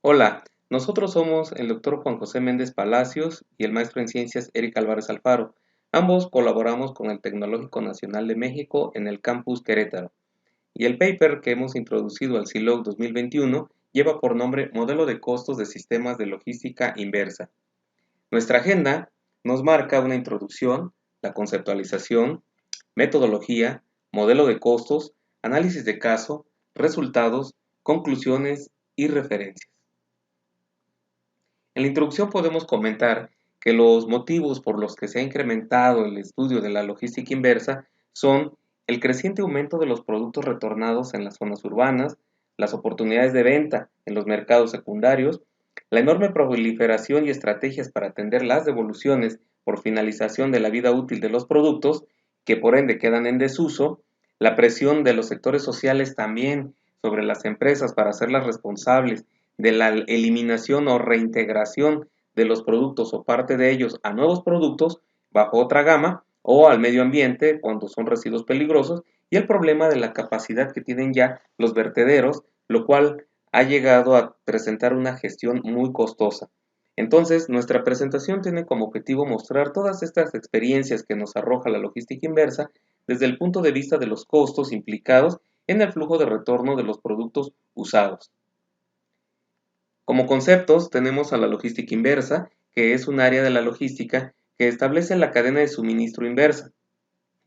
Hola, nosotros somos el doctor Juan José Méndez Palacios y el maestro en ciencias Eric Álvarez Alfaro. Ambos colaboramos con el Tecnológico Nacional de México en el campus Querétaro. Y el paper que hemos introducido al CILOG 2021 lleva por nombre Modelo de costos de sistemas de logística inversa. Nuestra agenda nos marca una introducción, la conceptualización, metodología, modelo de costos, análisis de caso, resultados, conclusiones y referencias. En la introducción podemos comentar que los motivos por los que se ha incrementado el estudio de la logística inversa son el creciente aumento de los productos retornados en las zonas urbanas, las oportunidades de venta en los mercados secundarios, la enorme proliferación y estrategias para atender las devoluciones por finalización de la vida útil de los productos, que por ende quedan en desuso, la presión de los sectores sociales también sobre las empresas para hacerlas responsables de la eliminación o reintegración de los productos o parte de ellos a nuevos productos bajo otra gama o al medio ambiente cuando son residuos peligrosos y el problema de la capacidad que tienen ya los vertederos, lo cual ha llegado a presentar una gestión muy costosa. Entonces, nuestra presentación tiene como objetivo mostrar todas estas experiencias que nos arroja la logística inversa desde el punto de vista de los costos implicados en el flujo de retorno de los productos usados. Como conceptos tenemos a la logística inversa, que es un área de la logística que establece la cadena de suministro inversa,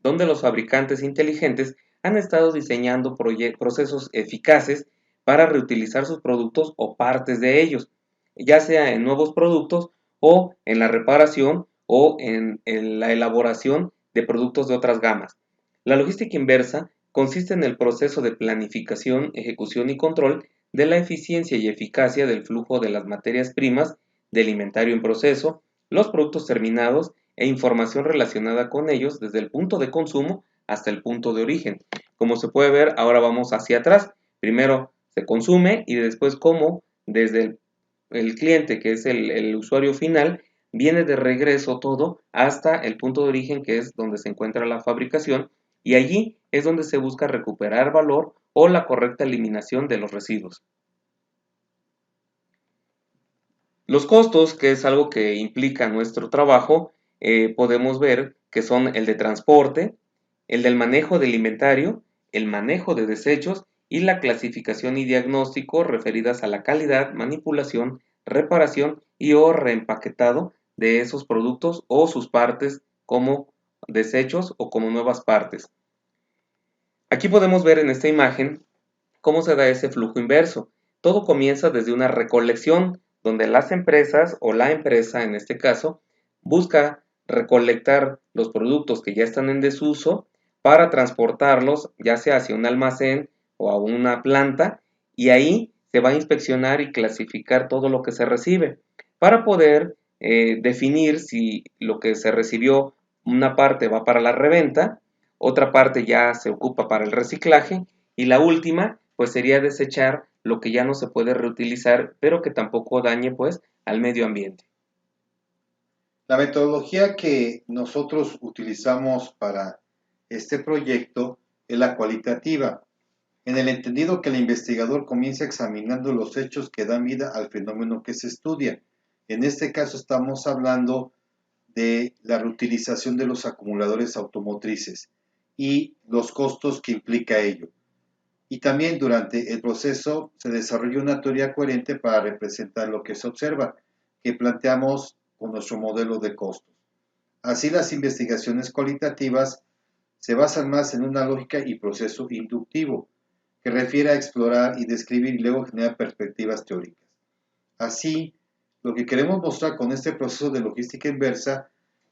donde los fabricantes inteligentes han estado diseñando procesos eficaces para reutilizar sus productos o partes de ellos, ya sea en nuevos productos o en la reparación o en la elaboración de productos de otras gamas. La logística inversa consiste en el proceso de planificación, ejecución y control de la eficiencia y eficacia del flujo de las materias primas, del inventario en proceso, los productos terminados e información relacionada con ellos desde el punto de consumo hasta el punto de origen. Como se puede ver, ahora vamos hacia atrás. Primero se consume y después cómo desde el cliente, que es el usuario final, viene de regreso todo hasta el punto de origen, que es donde se encuentra la fabricación, y allí es donde se busca recuperar valor o la correcta eliminación de los residuos. Los costos, que es algo que implica nuestro trabajo, podemos ver que son el de transporte, el del manejo del inventario, el manejo de desechos y la clasificación y diagnóstico referidas a la calidad, manipulación, reparación y o reempaquetado de esos productos o sus partes como desechos o como nuevas partes. Aquí podemos ver en esta imagen cómo se da ese flujo inverso. Todo comienza desde una recolección donde las empresas o la empresa en este caso busca recolectar los productos que ya están en desuso para transportarlos ya sea hacia un almacén o a una planta y ahí se va a inspeccionar y clasificar todo lo que se recibe para poder definir si lo que se recibió una parte va para la reventa, otra parte ya se ocupa para el reciclaje y la última pues sería desechar lo que ya no se puede reutilizar, pero que tampoco dañe pues al medio ambiente. La metodología que nosotros utilizamos para este proyecto es la cualitativa, en el entendido que el investigador comienza examinando los hechos que dan vida al fenómeno que se estudia. En este caso estamos hablando de la reutilización de los acumuladores automotrices y los costos que implica ello. Y también durante el proceso se desarrolla una teoría coherente para representar lo que se observa, que planteamos con nuestro modelo de costos. Así las investigaciones cualitativas se basan más en una lógica y proceso inductivo, que refiere a explorar y describir y luego generar perspectivas teóricas. Así, lo que queremos mostrar con este proceso de logística inversa,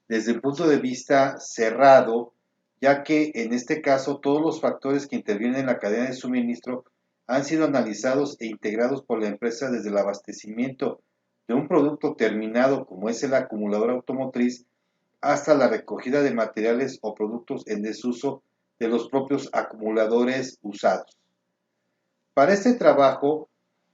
desde el punto de vista cerrado, ya que en este caso todos los factores que intervienen en la cadena de suministro han sido analizados e integrados por la empresa desde el abastecimiento de un producto terminado como es el acumulador automotriz hasta la recogida de materiales o productos en desuso de los propios acumuladores usados. Para este trabajo,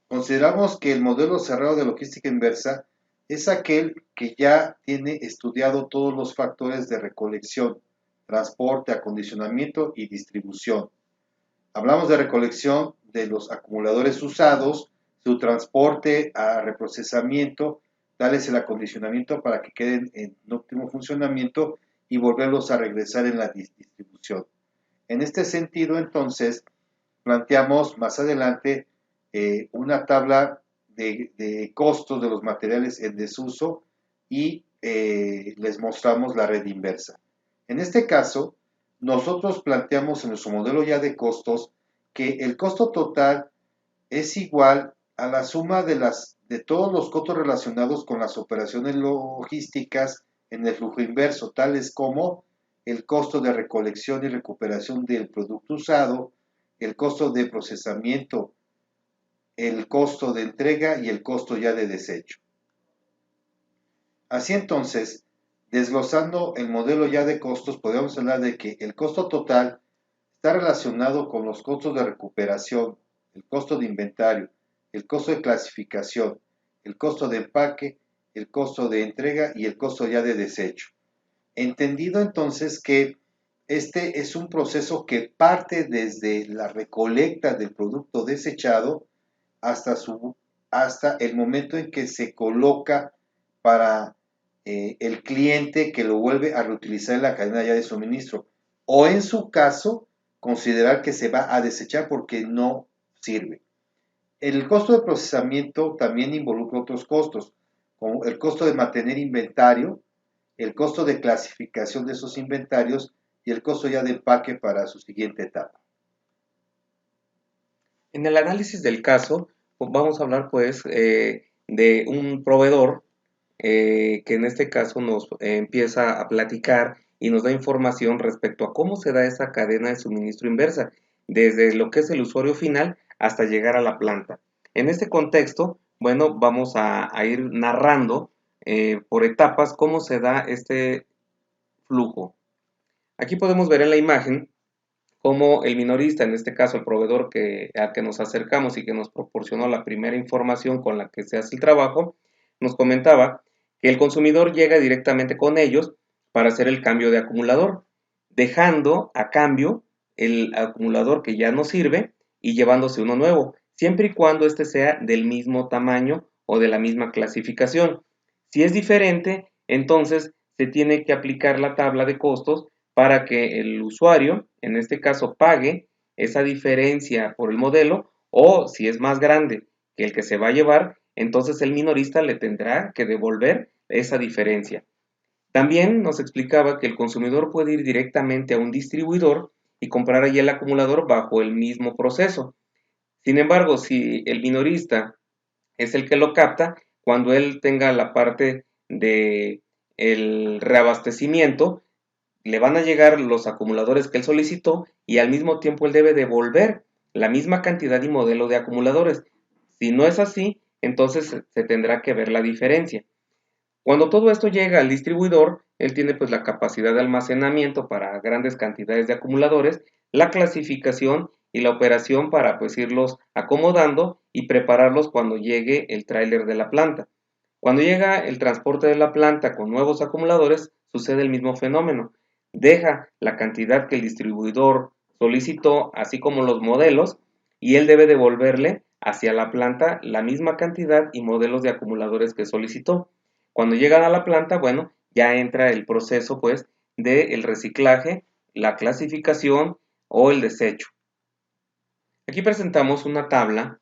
consideramos que el modelo cerrado de logística inversa es aquel que ya tiene estudiado todos los factores de recolección, transporte, acondicionamiento y distribución. Hablamos de recolección de los acumuladores usados, su transporte a reprocesamiento, darles el acondicionamiento para que queden en óptimo funcionamiento y volverlos a regresar en la distribución. En este sentido, entonces, planteamos más adelante una tabla de costos de los materiales en desuso y les mostramos la red inversa. En este caso, nosotros planteamos en nuestro modelo ya de costos que el costo total es igual a la suma de todos los costos relacionados con las operaciones logísticas en el flujo inverso, tales como el costo de recolección y recuperación del producto usado, el costo de procesamiento, el costo de entrega y el costo ya de desecho. Así entonces, desglosando el modelo ya de costos, podemos hablar de que el costo total está relacionado con los costos de recuperación, el costo de inventario, el costo de clasificación, el costo de empaque, el costo de entrega y el costo ya de desecho. Entendido entonces que este es un proceso que parte desde la recolecta del producto desechado hasta, hasta el momento en que se coloca para el cliente que lo vuelve a reutilizar en la cadena ya de suministro. O en su caso, considerar que se va a desechar porque no sirve. El costo de procesamiento también involucra otros costos, como el costo de mantener inventario, el costo de clasificación de esos inventarios y el costo ya de empaque para su siguiente etapa. En el análisis del caso, vamos a hablar pues de un proveedor que en este caso nos empieza a platicar y nos da información respecto a cómo se da esa cadena de suministro inversa, desde lo que es el usuario final hasta llegar a la planta. En este contexto, bueno, vamos a ir narrando por etapas cómo se da este flujo. Aquí podemos ver en la imagen cómo el minorista, en este caso el proveedor al que nos acercamos y que nos proporcionó la primera información con la que se hace el trabajo, nos comentaba que el consumidor llega directamente con ellos para hacer el cambio de acumulador, dejando a cambio el acumulador que ya no sirve y llevándose uno nuevo, siempre y cuando éste sea del mismo tamaño o de la misma clasificación. Si es diferente, entonces se tiene que aplicar la tabla de costos para que el usuario, en este caso, pague esa diferencia por el modelo, o si es más grande que el que se va a llevar, entonces el minorista le tendrá que devolver esa diferencia. También nos explicaba que el consumidor puede ir directamente a un distribuidor y comprar allí el acumulador bajo el mismo proceso. Sin embargo, si el minorista es el que lo capta, cuando él tenga la parte de el reabastecimiento, le van a llegar los acumuladores que él solicitó y al mismo tiempo él debe devolver la misma cantidad y modelo de acumuladores. Si no es así, entonces se tendrá que ver la diferencia. Cuando todo esto llega al distribuidor, él tiene pues la capacidad de almacenamiento para grandes cantidades de acumuladores, la clasificación y la operación para pues irlos acomodando y prepararlos cuando llegue el tráiler de la planta. Cuando llega el transporte de la planta con nuevos acumuladores, sucede el mismo fenómeno. Deja la cantidad que el distribuidor solicitó, así como los modelos, y él debe devolverle hacia la planta la misma cantidad y modelos de acumuladores que solicitó. Cuando llegan a la planta, bueno, ya entra el proceso pues del reciclaje, la clasificación o el desecho. Aquí presentamos una tabla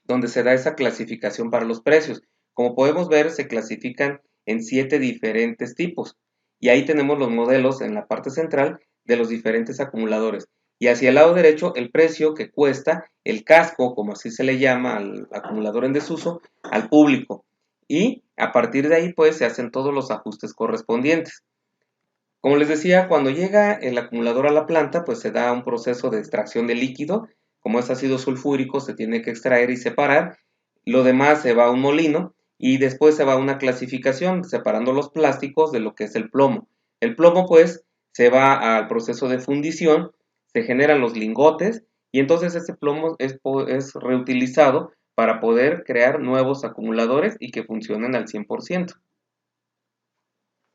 donde se da esa clasificación para los precios. Como podemos ver, se clasifican en 7 diferentes tipos. Y ahí tenemos los modelos en la parte central de los diferentes acumuladores. Y hacia el lado derecho, el precio que cuesta el casco, como así se le llama al acumulador en desuso, al público. Y a partir de ahí, pues, se hacen todos los ajustes correspondientes. Como les decía, cuando llega el acumulador a la planta, pues se da un proceso de extracción de líquido. Como es ácido sulfúrico, se tiene que extraer y separar. Lo demás se va a un molino y después se va a una clasificación, separando los plásticos de lo que es el plomo. El plomo, pues, se va al proceso de fundición, se generan los lingotes y entonces ese plomo es reutilizado para poder crear nuevos acumuladores y que funcionen al 100%.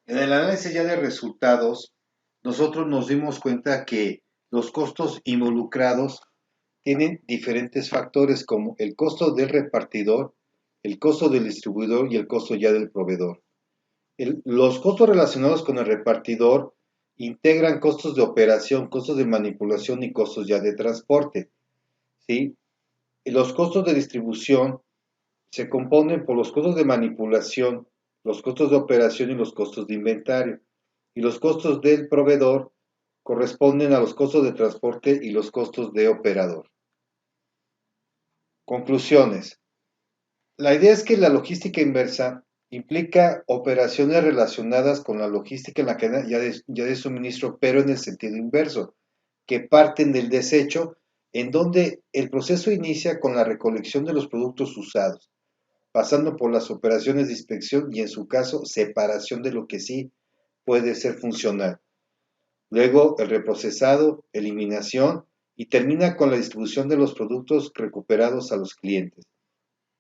En el análisis ya de resultados, nosotros nos dimos cuenta que los costos involucrados tienen diferentes factores como el costo del repartidor, el costo del distribuidor y el costo ya del proveedor. Los costos relacionados con el repartidor integran costos de operación, costos de manipulación y costos ya de transporte, ¿sí? Los costos de distribución se componen por los costos de manipulación, los costos de operación y los costos de inventario. Y los costos del proveedor corresponden a los costos de transporte y los costos de operador. Conclusiones. La idea es que la logística inversa implica operaciones relacionadas con la logística en la cadena ya de suministro, pero en el sentido inverso, que parten del desecho, en donde el proceso inicia con la recolección de los productos usados, pasando por las operaciones de inspección y en su caso separación de lo que sí puede ser funcional. Luego el reprocesado, eliminación y termina con la distribución de los productos recuperados a los clientes.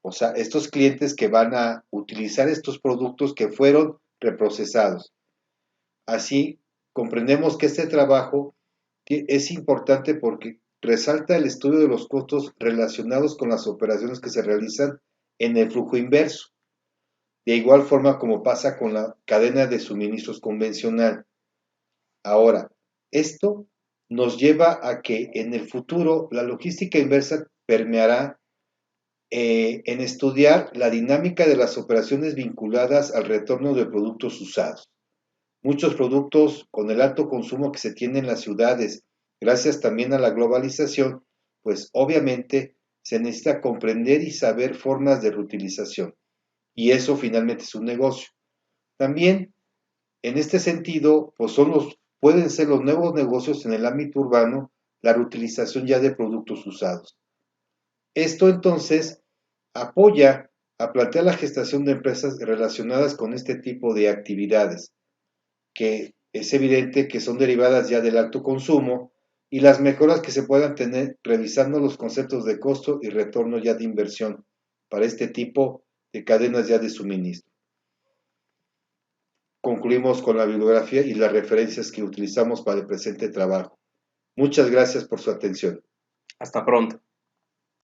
O sea, estos clientes que van a utilizar estos productos que fueron reprocesados. Así, comprendemos que este trabajo es importante porque resalta el estudio de los costos relacionados con las operaciones que se realizan en el flujo inverso. De igual forma como pasa con la cadena de suministros convencional. Ahora, esto nos lleva a que en el futuro la logística inversa permeará en estudiar la dinámica de las operaciones vinculadas al retorno de productos usados. Muchos productos con el alto consumo que se tiene en las ciudades, gracias también a la globalización, pues obviamente se necesita comprender y saber formas de reutilización. Y eso finalmente es un negocio. También, en este sentido, pues pueden ser los nuevos negocios en el ámbito urbano, la reutilización ya de productos usados. Esto entonces apoya a plantear la gestación de empresas relacionadas con este tipo de actividades, que es evidente que son derivadas ya del alto consumo y las mejoras que se puedan tener revisando los conceptos de costo y retorno ya de inversión para este tipo de cadenas ya de suministro. Concluimos con la bibliografía y las referencias que utilizamos para el presente trabajo. Muchas gracias por su atención. Hasta pronto.